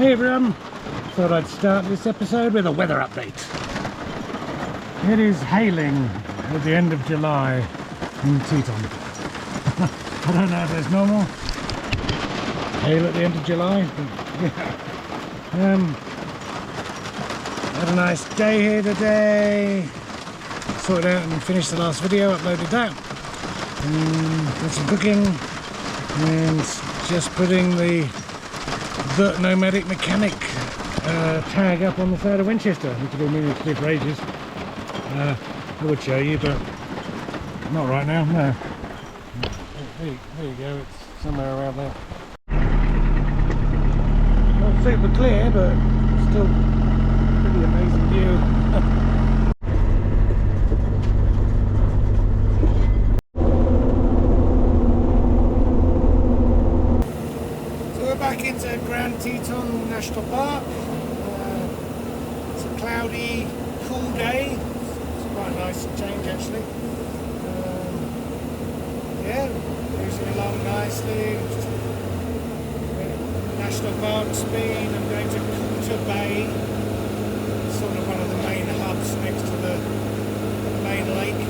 Hey everyone, thought I'd start this episode with a weather update. It is hailing at the end of July in Teton. I don't know if it's normal. Hail at the end of July, but yeah. Had a nice day here today. Sorted out and finished the last video, uploaded that. Did some cooking and just putting the nomadic mechanic tag up on the side of Winchester, which I've been meaning to do for ages. I would show you, but not right now, no. There you go, it's somewhere around there. Not super clear, but still pretty amazing view. Teton National Park. It's a cloudy, cool day. It's quite a nice change actually. Yeah, cruising along nicely. National Park's been. I'm going to Coulter Bay, sort of one of the main hubs next to the main lake.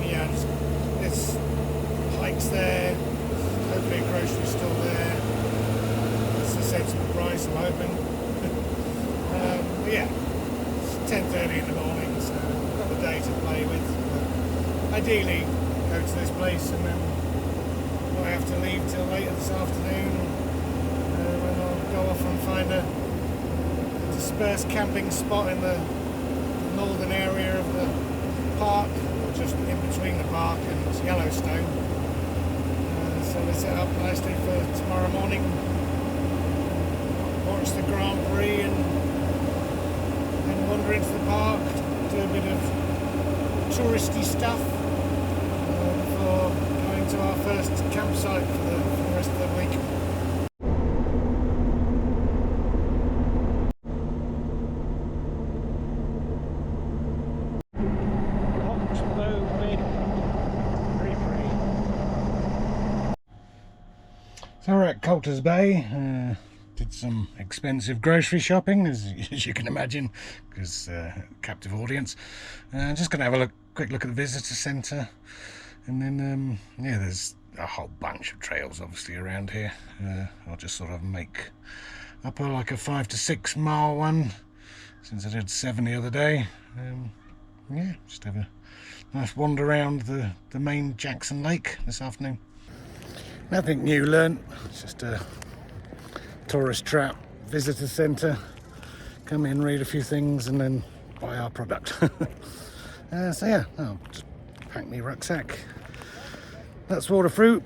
Yeah, there's hikes there. Hopefully a grocery store there. It's a sensible price, I'm hoping. But yeah, it's 10:30 in the morning, so I've got the day to play with. But ideally, go to this place and then I have to leave till later this afternoon when I'll go off and find a dispersed camping spot in the northern area of the park, or just in between the park and Yellowstone. So we set up nicely for tomorrow morning, watch the Grand Prix and then wander into the park, do a bit of touristy stuff before going to our first campsite for the rest of the week. So we're at Coulter Bay, did some expensive grocery shopping, as you can imagine, because captive audience. Just going to have a quick look at the visitor centre, and then yeah, there's a whole bunch of trails obviously around here. I'll just sort of make up like a 5 to 6 mile one, since I did 7 the other day. Yeah, just have a nice wander around the main Jackson Lake this afternoon. Nothing new learnt, it's just a tourist trap visitor centre. Come in, read a few things and then buy our product. So yeah, I'll just pack me rucksack, that's water fruit,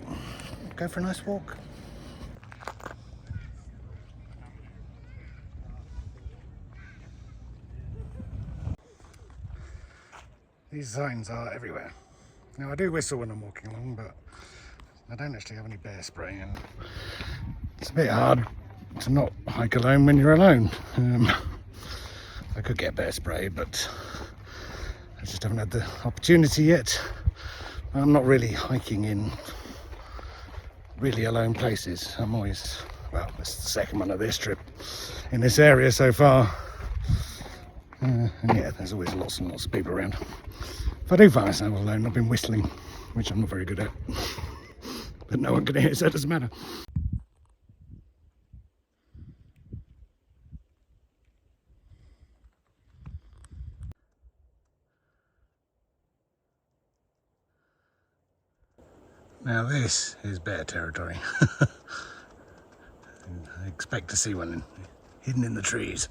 go for a nice walk. These signs are everywhere. Now I do whistle when I'm walking along, but I don't actually have any bear spray, and it's a bit hard to not hike alone when you're alone. I could get bear spray, but I just haven't had the opportunity yet. I'm not really hiking in really alone places. I'm always, well, this is the second one of this trip in this area so far. And yeah, there's always lots and lots of people around. If I do find myself alone, I've been whistling, which I'm not very good at. But no one can hear, so it doesn't matter. Now this is bear territory. I expect to see one hidden in the trees.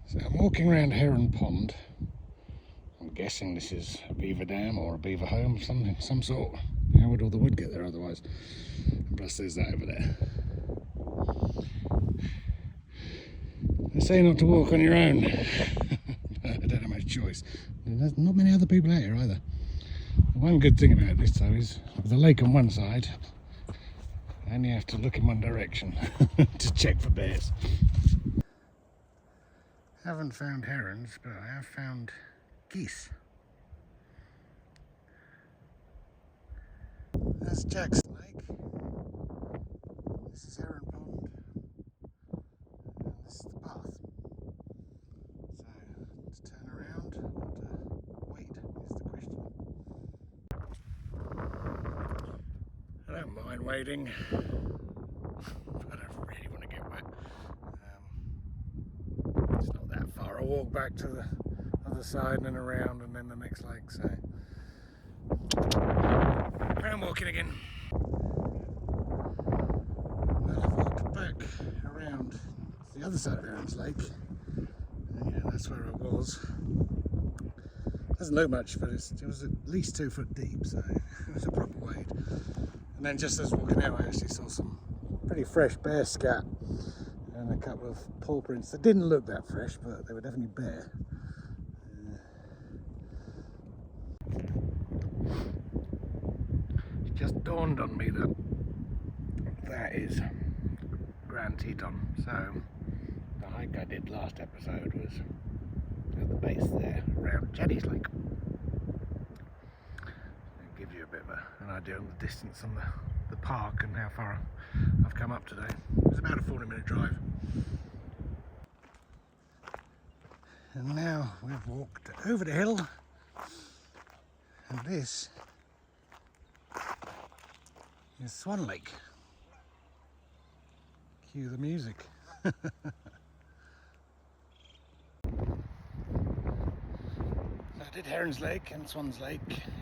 So I'm walking around Heron Pond. I'm guessing this is a beaver dam or a beaver home of some sort. How would all the wood get there otherwise? And plus there's that over there. They say not to walk on your own. I don't have much choice. There's not many other people out here either. One good thing about this though is, with the lake on one side, I only have to look in one direction to check for bears. Haven't found herons, but I have found geese. That's Jackson Lake. This is Heron Pond. And this is the path. So, to turn around or to wait is the question. I don't mind waiting. I don't really want to get wet. It's not that far. I'll walk back to the other side and then around and then the next lake. So, I'm walking again. Well, I've walked back around to the other side of Aaron's Lake. And yeah, that's where I was. Doesn't look much, but it was at least 2 foot deep, so it was a proper wade. And then just as walking out, I actually saw some pretty fresh bear scat and a couple of paw prints that didn't look that fresh, but they were definitely bear. It just dawned on me that that is Grand Teton. So the hike I did last episode was at the base there around Jenny's Lake. It gives you a bit of an idea of the distance on the park and how far I've come up today. It was about a 40-minute drive. And now we've walked over the hill, and this is Swan Lake. Cue the music. So I did Heron's Lake and Swan's Lake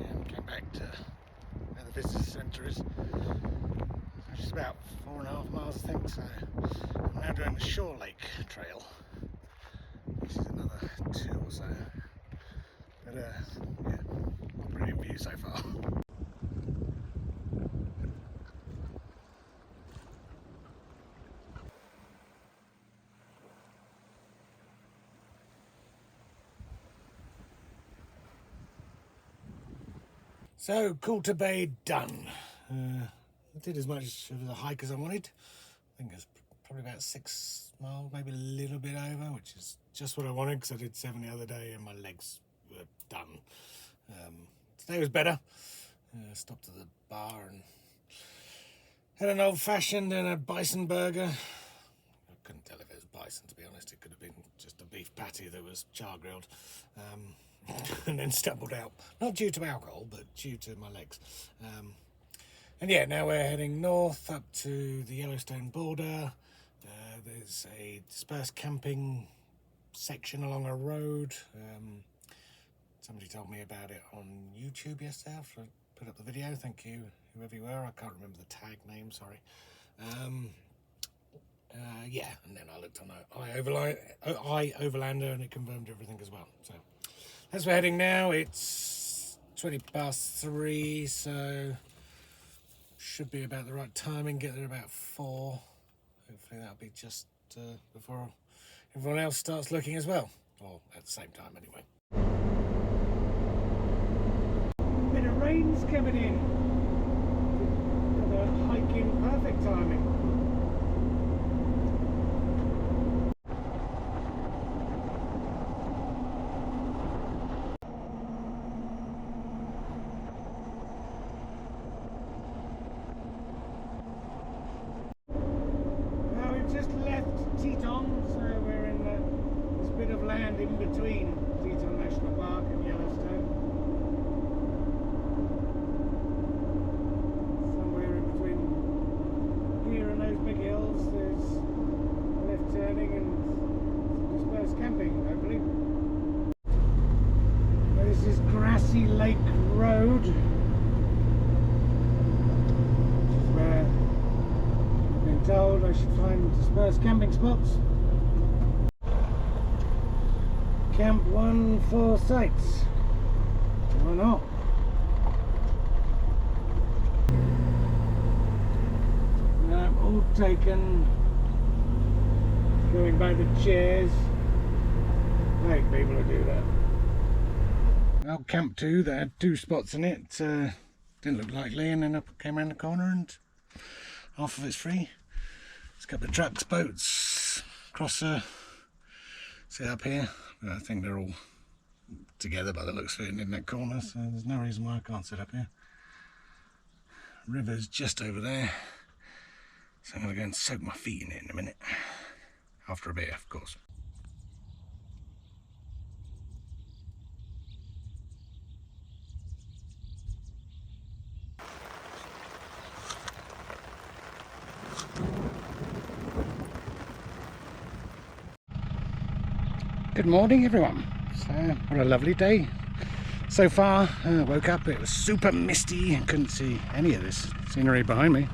and came back to where the visitor centre is. Which is about 4.5 miles, I think. So I'm now doing the Shore Lake Trail, which is another 2 or so. But yeah, brilliant view so far. So, Coulter Bay done. I did as much of the hike as I wanted. I think it's probably about 6 miles, maybe a little bit over, which is just what I wanted because I did 7 the other day and my legs were done. Today was better. Stopped at the bar and had an old-fashioned and a bison burger. I couldn't tell if it was bison, to be honest. It could have been just a beef patty that was char-grilled. And then stumbled out, not due to alcohol, but due to my legs. And yeah, now we're heading north up to the Yellowstone border. There's a dispersed camping section along a road. Somebody told me about it on YouTube yesterday after I put up the video. Thank you, whoever you were. I can't remember the tag name, sorry. Yeah, and then I looked on iOverlander and it confirmed everything as well. So as we're heading now, it's 3:20, so should be about the right timing. Get there about 4. Hopefully that'll be just before everyone else starts looking as well, or at the same time anyway. Bit of rain's coming in. The hike in perfect timing. Just left Teton, so we're in this bit of land in between Teton National Park and Yellowstone. Somewhere in between here and those big hills, there's left turning and some dispersed camping, hopefully. This is Grassy Lake Road, which is where told I should find dispersed camping spots. Camp 1 for sites. Why not? All taken. Going by the chairs. I hate people who do that. Well, Camp 2, they had 2 spots in it. Didn't look likely, and then I came around the corner and half of it's free. There's a couple of trucks, boats, crosser, sit up here. I think they're all together by the looks of it in that corner, so there's no reason why I can't sit up here. river's just over there, so I'm going to go and soak my feet in it in a minute. After a beer, of course. Good morning, everyone. So, what a lovely day so far. Woke up, it was super misty, couldn't see any of this scenery behind me.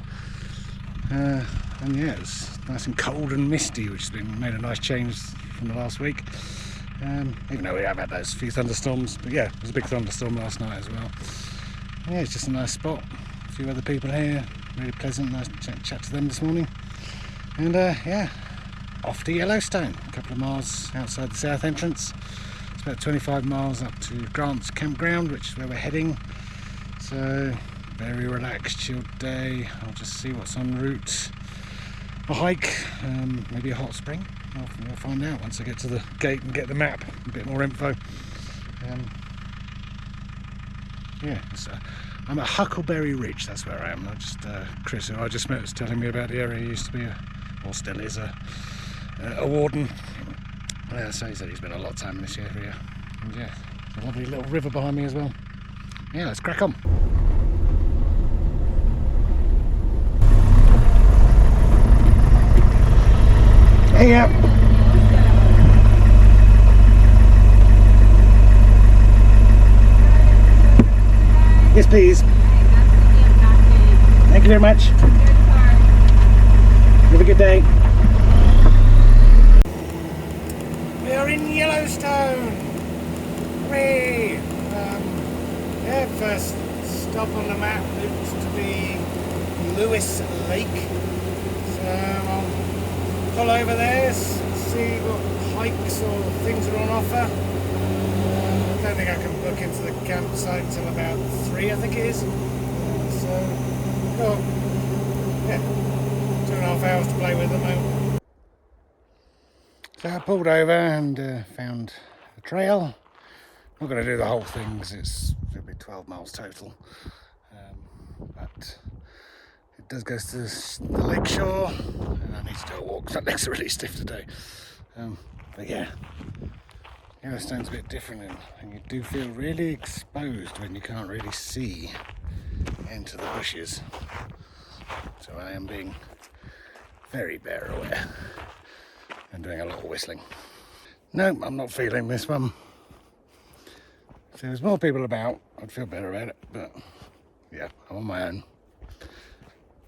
And yeah, it was nice and cold and misty, which has made a nice change from the last week. Even though we have had those few thunderstorms, but yeah, it was a big thunderstorm last night as well. Yeah, it's just a nice spot. A few other people here, really pleasant, nice chat to them this morning. And yeah, off to Yellowstone, a couple of miles outside the south entrance. It's about 25 miles up to Grant's campground, which is where we're heading. So, very relaxed, chilled day. I'll just see what's en route. A hike, maybe a hot spring. We'll find out once I get to the gate and get the map, a bit more info. Yeah, I'm at Huckleberry Ridge, that's where I am. Chris, who I just met, was telling me about the area. He used to be, or still is, a warden. So he said he's spent a lot of time in this area. And yeah, there's a lovely little river behind me as well. Yeah, let's crack on. Hey, yeah. Yes, please. Thank you very much. Have a good day. We are in Yellowstone. Hooray! Yeah, first stop on the map looks to be Lewis Lake. So I'll pull over there, see what hikes or things are on offer. I don't think I can book into the campsite until about 3, I think it is. So, well, yeah, 2.5 hours to play with at the moment. So I pulled over and found a trail. I'm not going to do the whole thing because it'll be 12 miles total. But it does go to the lake shore, and I need to do a walk. My legs are really stiff today. But yeah, Yellowstone's a bit different, and you do feel really exposed when you can't really see into the bushes. So I am being very bear aware and doing a lot of whistling. No, I'm not feeling this one. If there was more people about, I'd feel better about it, but yeah, I'm on my own.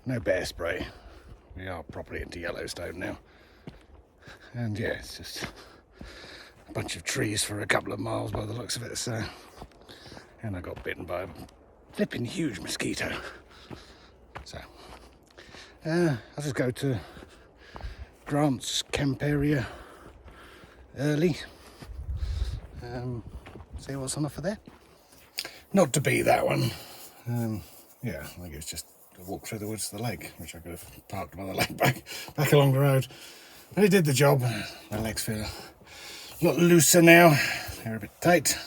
No bear spray. We are properly into Yellowstone now. And yeah, it's just a bunch of trees for a couple of miles by the looks of it, so. And I got bitten by a flipping huge mosquito. So, I'll just go to Grant's camp area early. See what's on offer there. Not to be that one. Yeah, I think it's just a walk through the woods to the lake, which I could have parked by the lake back along the road. But it did the job. My legs feel a lot looser now. They're a bit tight.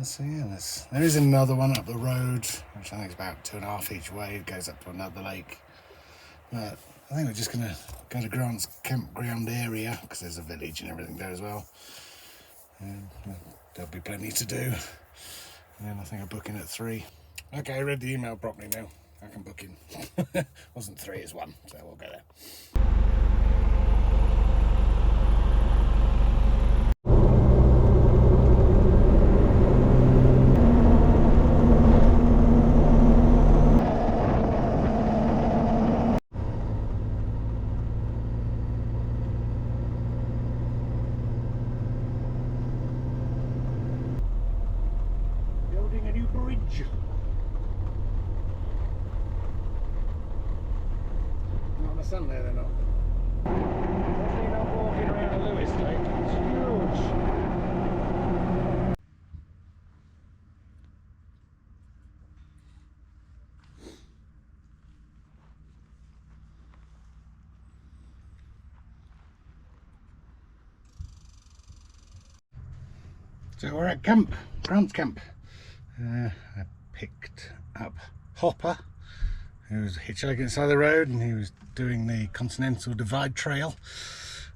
So yeah, there is another one up the road, which I think is about 2.5 each way. It goes up to another lake. But I think we're just going to go to Grant's campground area, because there's a village and everything there as well. There'll be plenty to do. And I think I'm booking at 3. Okay, I read the email properly now. I can book in. Wasn't 3, it's 1, so we'll go there. Building a new bridge. Not in the sun there, they're not. Definitely not walking around a Lewis Lake. It's huge. So we're at Grant's camp. I picked up Hopper, He was hitchhiking side of the road, and he was doing the Continental Divide Trail.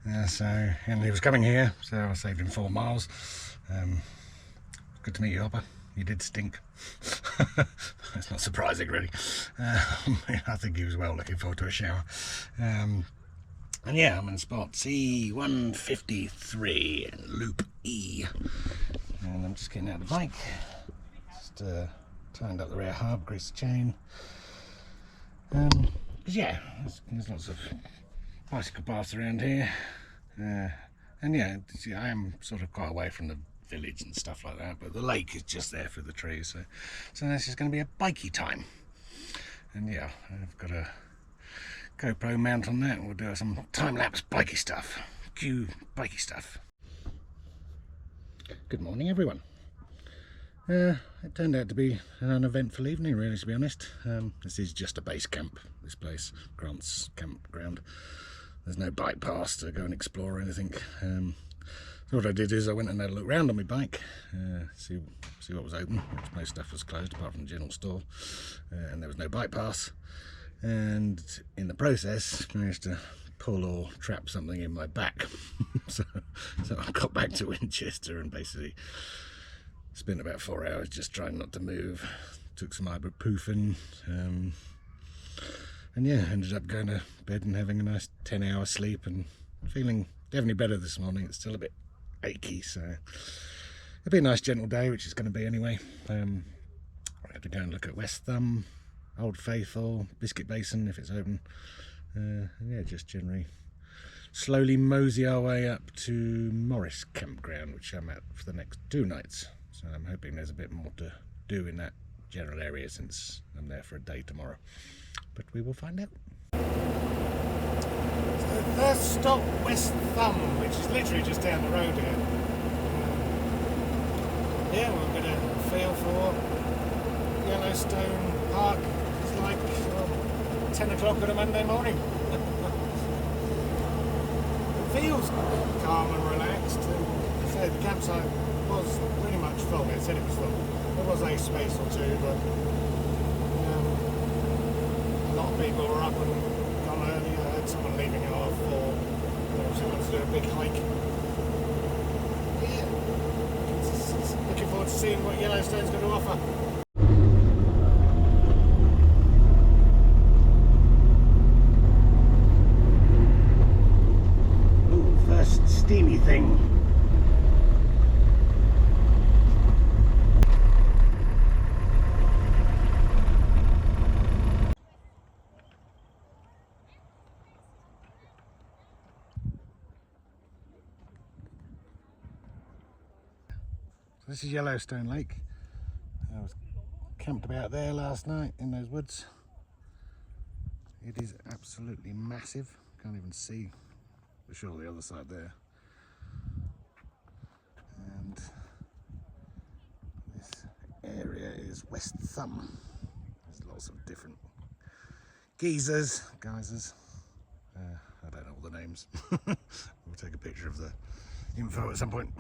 And he was coming here, so I saved him 4 miles. Good to meet you, Hopper. You did stink. It's not surprising, really. I think he was well looking forward to a shower. And yeah, I'm in spot C153 and loop E. And I'm just getting out of the bike. Just tightened up the rear hub, greased the chain. Yeah, there's lots of bicycle paths around here. And yeah, I am sort of quite away from the village and stuff like that, but the lake is just there through the trees, so this is going to be a bikey time. And yeah, I've got a GoPro mount on that, and we'll do some time-lapse bikey stuff. Cue bikey stuff. Good morning, everyone. It turned out to be an uneventful evening, really, to be honest. This is just a base camp, this place, Grant's campground. There's no bike paths to go and explore or anything. So what I did is I went and had a look round on my bike, see what was open, which most stuff was closed apart from the general store, and there was no bike path. And in the process, managed to pull or trap something in my back. so I got back to Winchester and basically spent about 4 hours just trying not to move. Took some ibuprofen, and yeah, ended up going to bed and having a nice 10-hour sleep and feeling definitely better this morning. It's still a bit achy, so it'll be a nice gentle day, which it's going to be anyway. I have to go and look at West Thumb, Old Faithful, Biscuit Basin if it's open, and yeah, just generally slowly mosey our way up to Morris Campground, which I'm at for the next 2 nights. So I'm hoping there's a bit more to do in that general area since I'm there for a day tomorrow, but we will find out. So first stop, West Thumb, which is literally just down the road here. Yeah, we'll get a feel for what Yellowstone Park is like 10 o'clock on a Monday morning. It feels calm and relaxed. And so the campsite was pretty much full. It said it was full. There was a space or two, but a lot of people were up and gone early. I heard someone leaving at 4:30. She wants to do a big hike. Yeah, looking forward to seeing what Yellowstone's going to offer. Ooh, first steamy thing. This is Yellowstone Lake. I was camped about there last night in those woods. It is absolutely massive. Can't even see for sure the other side there. And this area is West Thumb. There's lots of different geysers. I don't know all the names. We'll take a picture of the info at some point.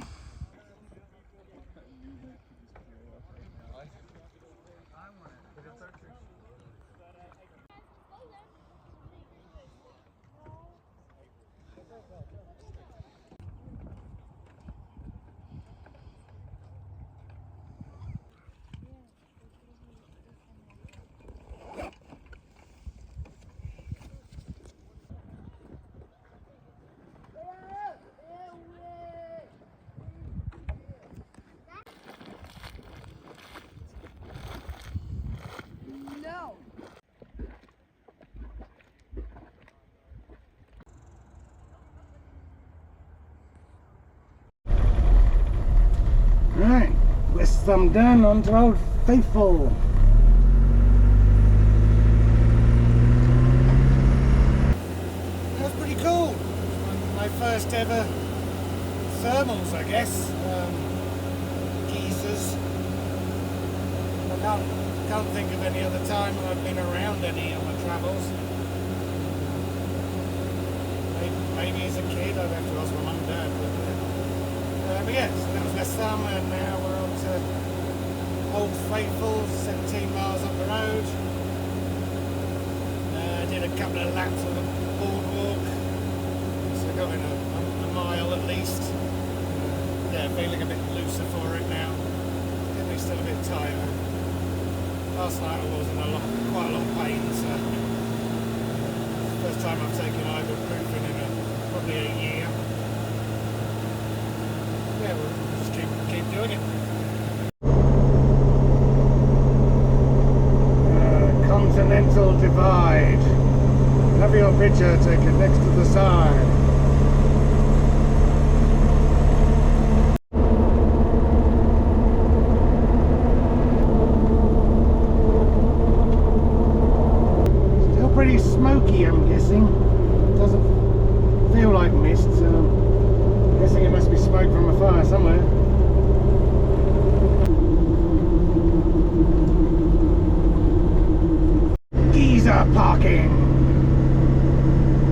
Right, West Thumb done, on to Old Faithful. That was pretty cool. My first ever thermals, I guess. Geysers. I can't think of any other time when I've been around any on my travels. Maybe as a kid, I'd have to ask my mum and dad. But yeah, so that was West Thumb, and now we're on to Old Faithful, 17 miles up the road. a couple of laps on the boardwalk, so got in a mile at least. Yeah, feeling a bit looser for it now. Definitely still a bit tired. Last night I was in quite a lot of pain, so first time I've taken ibuprofen in probably a year. Yeah, we'll just keep doing it. Continental Divide. Have your picture taken next to the sign. Still pretty smoky, I'm guessing. Doesn't feel like mist, so I'm guessing it must be smoke from a fire somewhere. Geezer parking!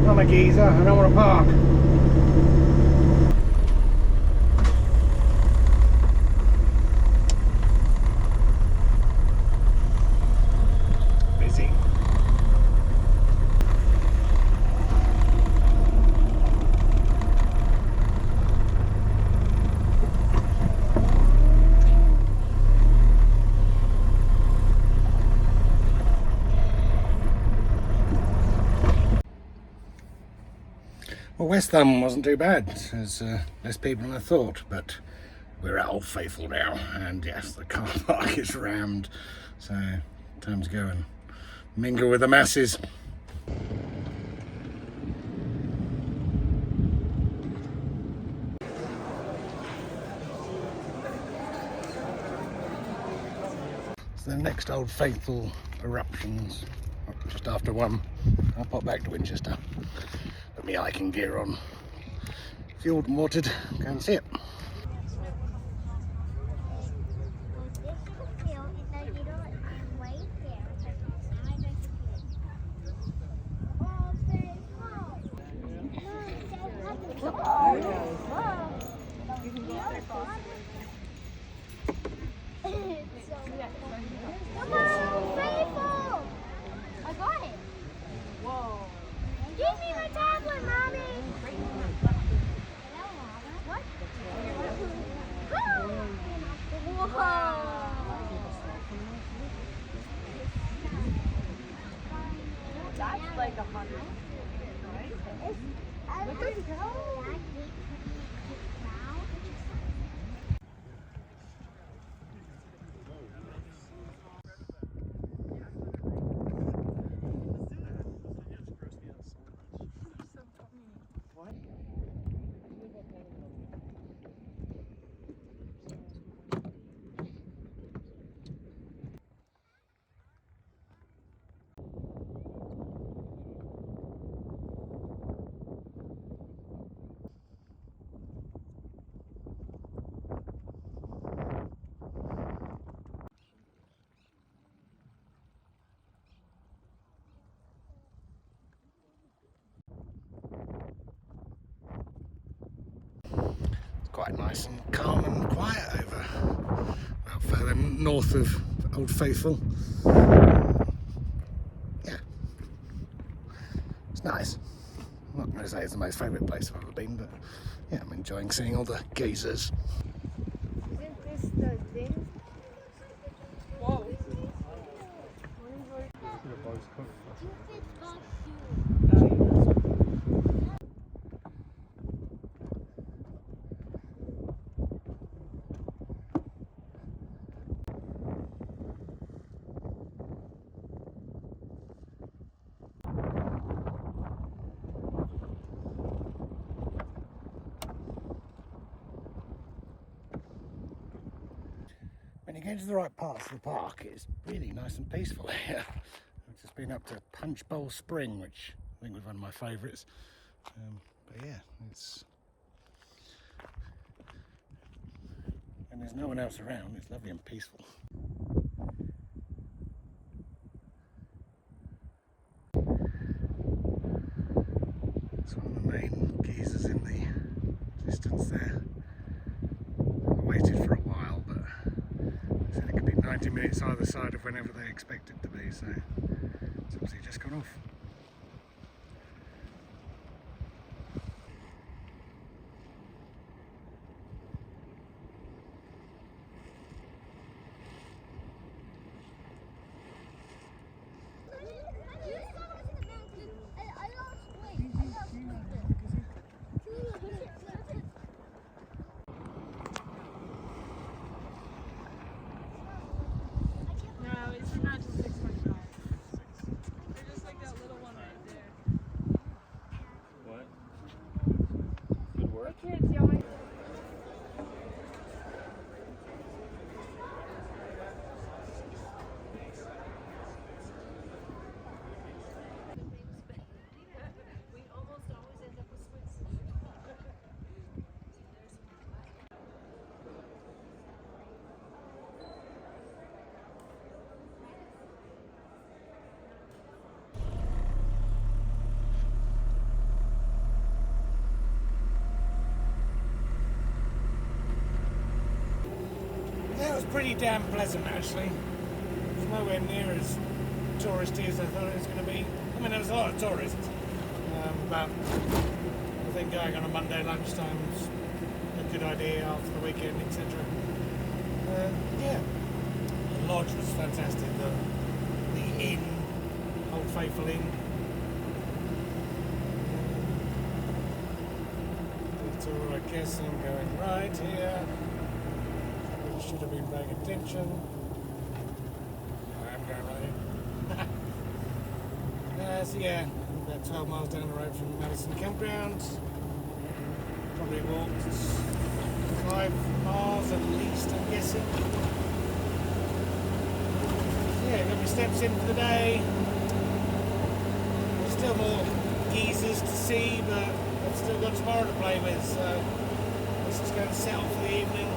I'm a geezer, I don't want to park. Busy. Well, West Thumb wasn't too bad. There's less people than I thought, but we're at Old Faithful now, and yes, the car park is rammed, so time to go and mingle with the masses. So the next Old Faithful eruptions, just after one, I'll pop back to Winchester. Put my hiking gear on, fueled and watered, go and see it. Come on, Faithful! I got it. Whoa. Give me my tablet, Mommy! What? Whoa! That's like 100. Look at go. Quite nice and calm and quiet over well, further north of Old Faithful. Yeah, it's nice. I'm not going to say it's the most favourite place I've ever been, but yeah, I'm enjoying seeing all the geysers. Isn't this the thing? Whoa. When you get into the right parts of the park, it's really nice and peaceful here. I've just been up to Punch Bowl Spring, which I think was one of my favourites. But yeah, it's... and there's no one else around, it's lovely and peaceful. It's one of the main geysers in the distance there. I waited for a while, but they said it could be 90 minutes either side of whenever they expect it to be, so it's obviously just gone off. pretty damn pleasant actually. It's nowhere near as touristy as I thought it was going to be. I mean, there was a lot of tourists, but I think going on a Monday lunchtime was a good idea after the weekend, etc. Yeah, the lodge was fantastic. The inn, Old Faithful Inn. So I guess I'm going right here. I should have been paying attention. I am going right here. So yeah, about 12 miles down the road from Madison Campground. Probably walked 5 miles at least, I'm guessing. Yeah, got my steps in for the day. There's still more geezers to see, but I've still got tomorrow to play with, so let's just go and settle for the evening.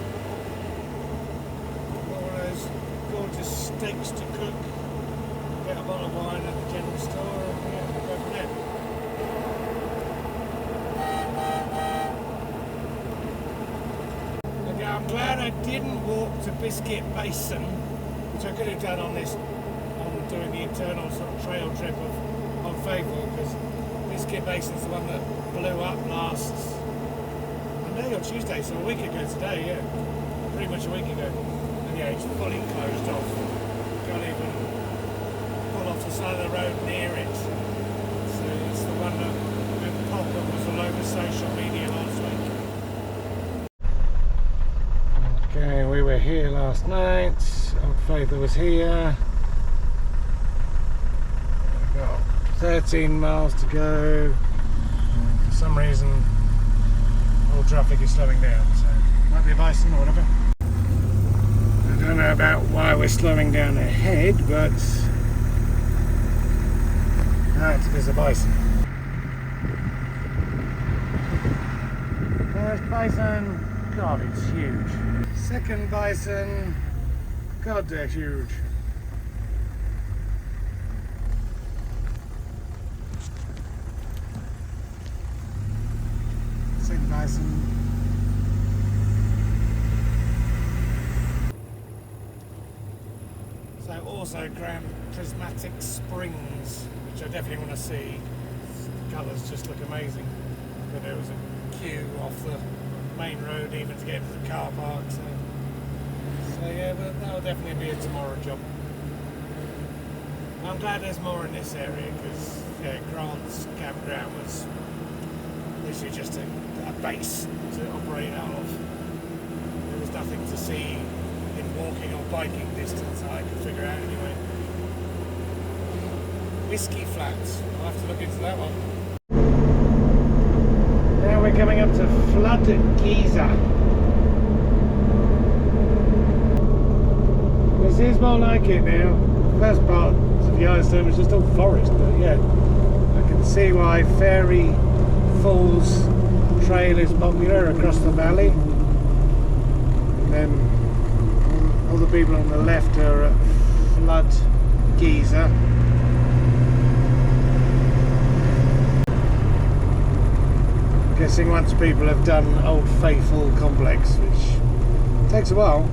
Got one of those gorgeous steaks to cook. Get a bottle of wine at the general store, and yeah, we'll go from there. Okay, I'm glad I didn't walk to Biscuit Basin, which I could have done on doing the internal sort of trail trip of Faithful, because Biscuit Basin's the one that blew up last Monday or Tuesday, so a week ago today, yeah. Pretty much a week ago. And yeah, it's fully closed off. Can't even pull off the side of the road near it. So it's the one that went pop and was all over social media last week. Okay, we were here last night. Old Faithful was here. 13 miles to go. For some reason, all traffic is slowing down, so might be a bison or whatever. I don't know about why we're slowing down ahead, but there's a bison. First bison, God, it's huge. Second bison, God, they're huge. Bison. So also Grand Prismatic Springs, which I definitely want to see. The colours just look amazing. But there was a queue off the main road even to get into the car park. So yeah, but that'll definitely be a tomorrow job. I'm glad there's more in this area because yeah, Grant's campground was literally just a base to operate out of. There was nothing to see in walking or biking distance that I could figure out anyway. Whiskey Flats, I'll have to look into that one. Now we're coming up to Flood Giza. This is more like it now. The first part of Yellowstone was just all forest, but yeah, I can see why Fairy Falls trail is popular across the valley. And then all the people on the left are at Flood Giza. I'm guessing once people have done Old Faithful complex, which takes a while,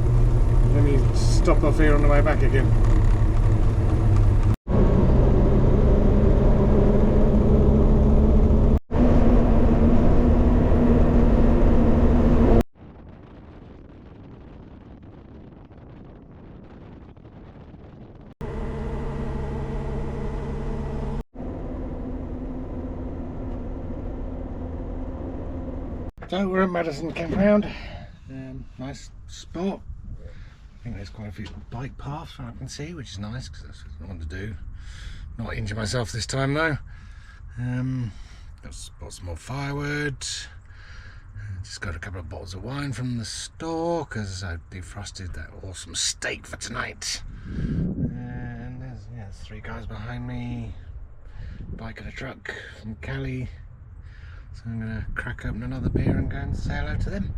then you stop off here on the way back again. So we're at Madison Campground, nice spot. I think there's quite a few bike paths I can see, which is nice because that's what I want to do. Not injure myself this time though. Bought some more firewood. Just got a couple of bottles of wine from the store because I defrosted that awesome steak for tonight. And there's 3 guys behind me. Bike and a truck from Cali. So I'm going to crack open another beer and go and say hello to them.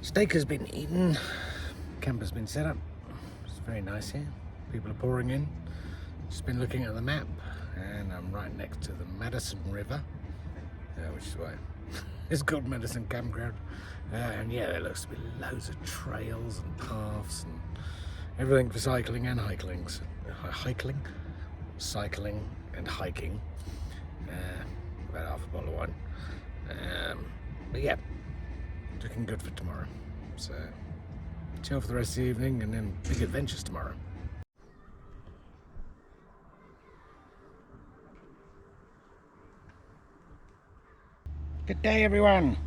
Steak has been eaten, camper's been set up. It's very nice here. People are pouring in. Just been looking at the map and I'm right next to the Madison River, which is why It's called Medicine Campground. And yeah, there looks to be loads of trails and paths and everything for cycling and hiking. So, cycling and hiking. About half a bottle of wine. But yeah, looking good for tomorrow. So chill for the rest of the evening and then big adventures tomorrow. Good day, everyone.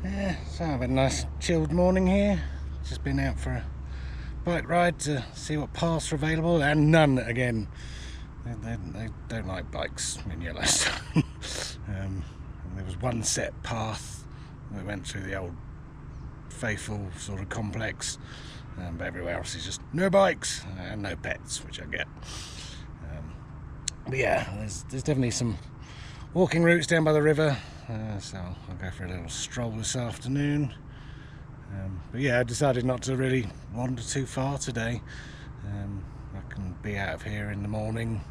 So I've had a nice chilled morning here. Just been out for a bike ride to see what paths are available, and none again. They don't like bikes in Yellowstone. There was one set path that went through the old faithful sort of complex, but everywhere else is just no bikes and no pets, which I get. But yeah, there's definitely some walking routes down by the river, so I'll go for a little stroll this afternoon. But yeah, I decided not to really wander too far today. I can be out of here in the morning,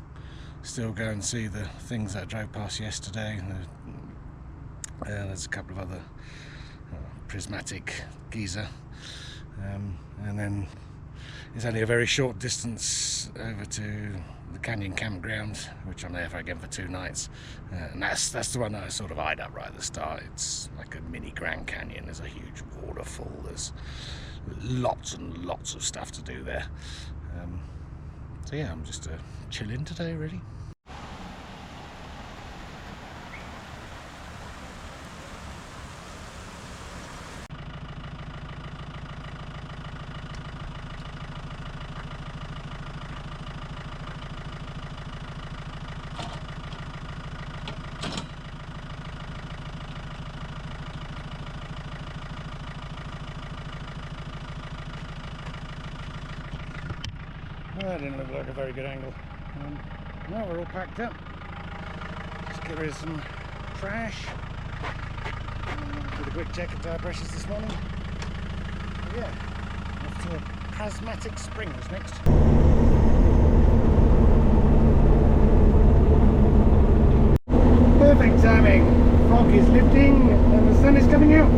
still go and see the things that I drove past yesterday. There's a couple of other prismatic geyser, and then it's only a very short distance over to the canyon campground, which I'm there for again for 2 nights, and that's the one that I sort of eyed up right at the start. It's like a mini Grand Canyon. There's a huge waterfall, there's lots and lots of stuff to do there. So yeah, I'm just chilling today really. Well, that didn't look like a very good angle. Now we're all packed up. Just get rid of some trash. Did a quick check of tire pressures this morning. But yeah, off to a Prismatic Springs next. Perfect timing. Fog is lifting and the sun is coming out.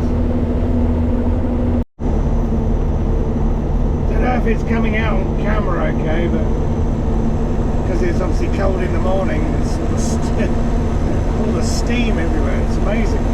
If it's coming out on camera okay, but because it's obviously cold in the morning, there's all the steam everywhere. It's amazing.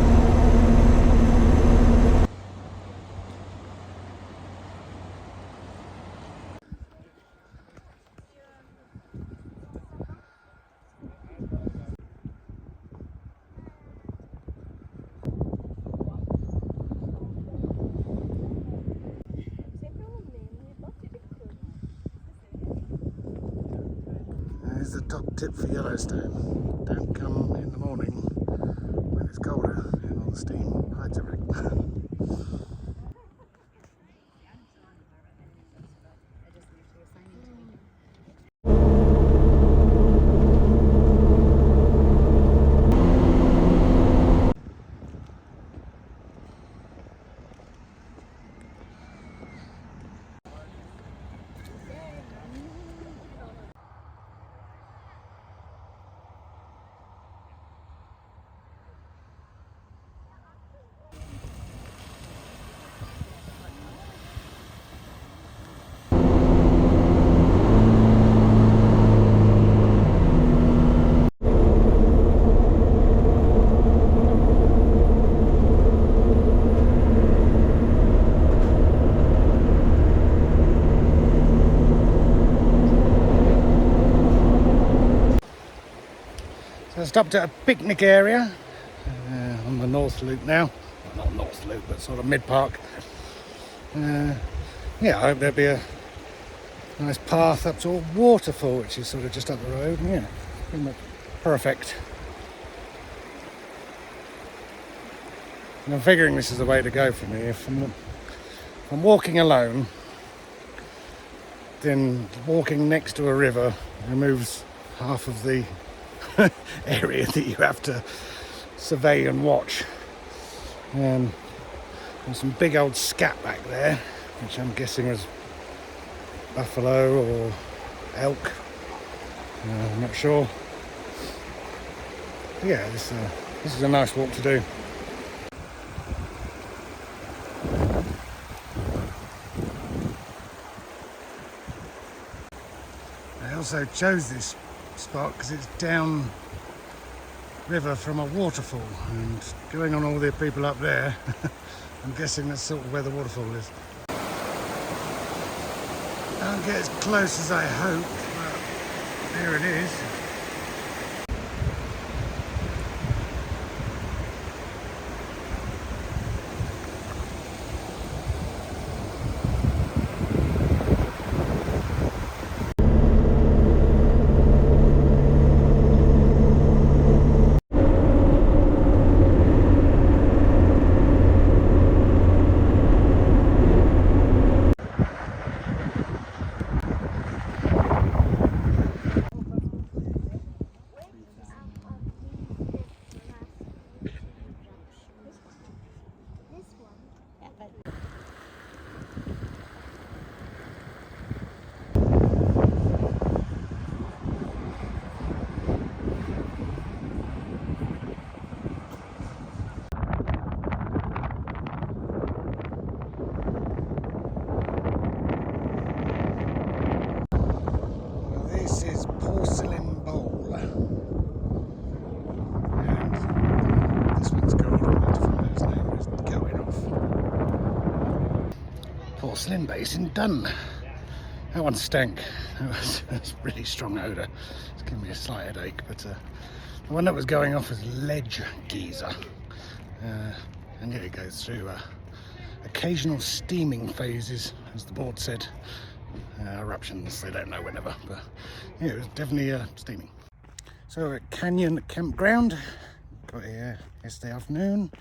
Here's the top tip for Yellowstone. Don't come in the morning when it's colder and all the steam hides everything. So I stopped at a picnic area on the North Loop now. Well, not North Loop, but sort of mid-park. Yeah, I hope there'll be a nice path up to a waterfall, which is sort of just up the road. Yeah, pretty much perfect. And I'm figuring this is the way to go for me. If I'm walking alone, then walking next to a river removes half of the area that you have to survey and watch. There's some big old scat back there, which I'm guessing is buffalo or elk. I'm not sure. But yeah, this is a nice walk to do. I also chose this spot because it's down river from a waterfall, and going on all the people up there, I'm guessing that's sort of where the waterfall is. Don't get as close as I hope, but there it is. Porcelain Basin done. That one stank. That was a really strong odour. It's giving me a slight headache, but the one that was going off was ledge geyser. And yeah, it goes through occasional steaming phases, as the board said. Eruptions, they don't know whenever, but yeah, it was definitely steaming. So we're at Canyon Campground. Got here yesterday afternoon.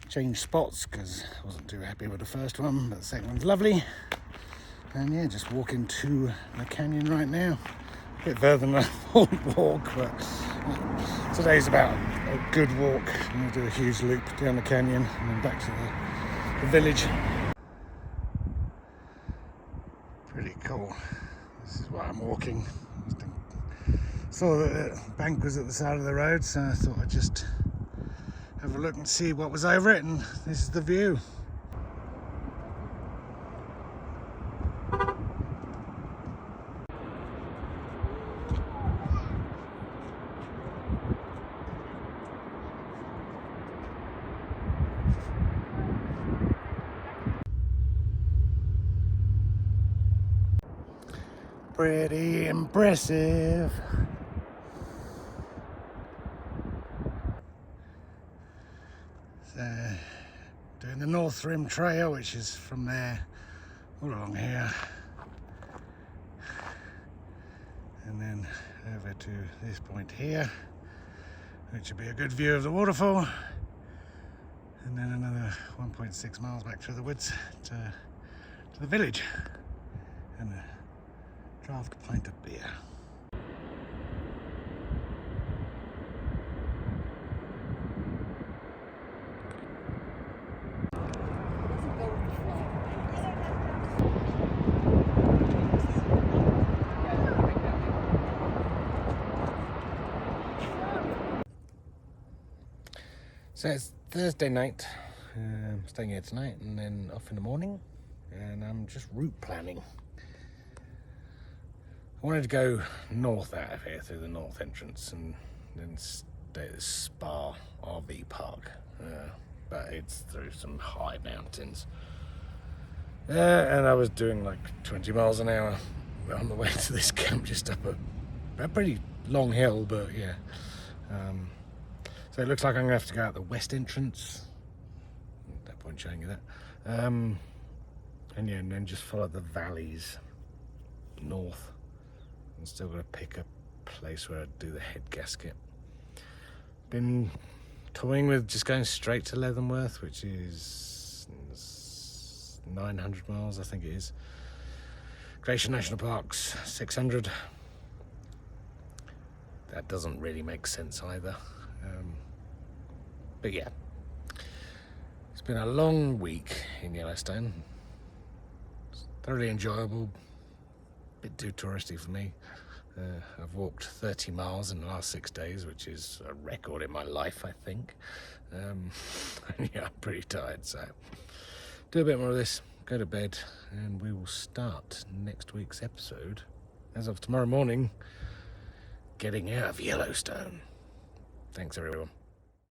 Changed spots because I wasn't too happy with the first one, but the second one's lovely. And yeah, just walking to the canyon right now. A bit further than I thought we'd walk, but today's about a good walk. I'm going to do a huge loop down the canyon and then back to the village. Pretty cool. This is why I'm walking. Saw that the bank was at the side of the road, so I thought I'd just have a look and see what was over it, and this is the view. Pretty impressive. Doing the North Rim Trail, which is from there all along here, and then over to this point here, which will be a good view of the waterfall, and then another 1.6 miles back through the woods to the village, and a draft pint of beer. So it's Thursday night, I'm staying here tonight and then off in the morning, and I'm just route planning. I wanted to go north out of here through the north entrance and then stay at the Spa RV park, but it's through some high mountains. And I was doing like 20 miles an hour on the way to this camp, just up a pretty long hill, but yeah. So it looks like I'm going to have to go out the west entrance. No point showing you that. And yeah, and then just follow the valleys north. I'm still got to pick a place where I do the head gasket. Been toying with just going straight to Leavenworth, which is 900 miles, I think it is. Glacier National Park's 600. That doesn't really make sense either. But yeah, it's been a long week in Yellowstone. It's thoroughly enjoyable, a bit too touristy for me. I've walked 30 miles in the last 6 days, which is a record in my life, I think. And yeah, I'm pretty tired, so do a bit more of this, go to bed, and we will start next week's episode, as of tomorrow morning, getting out of Yellowstone. Thanks, everyone.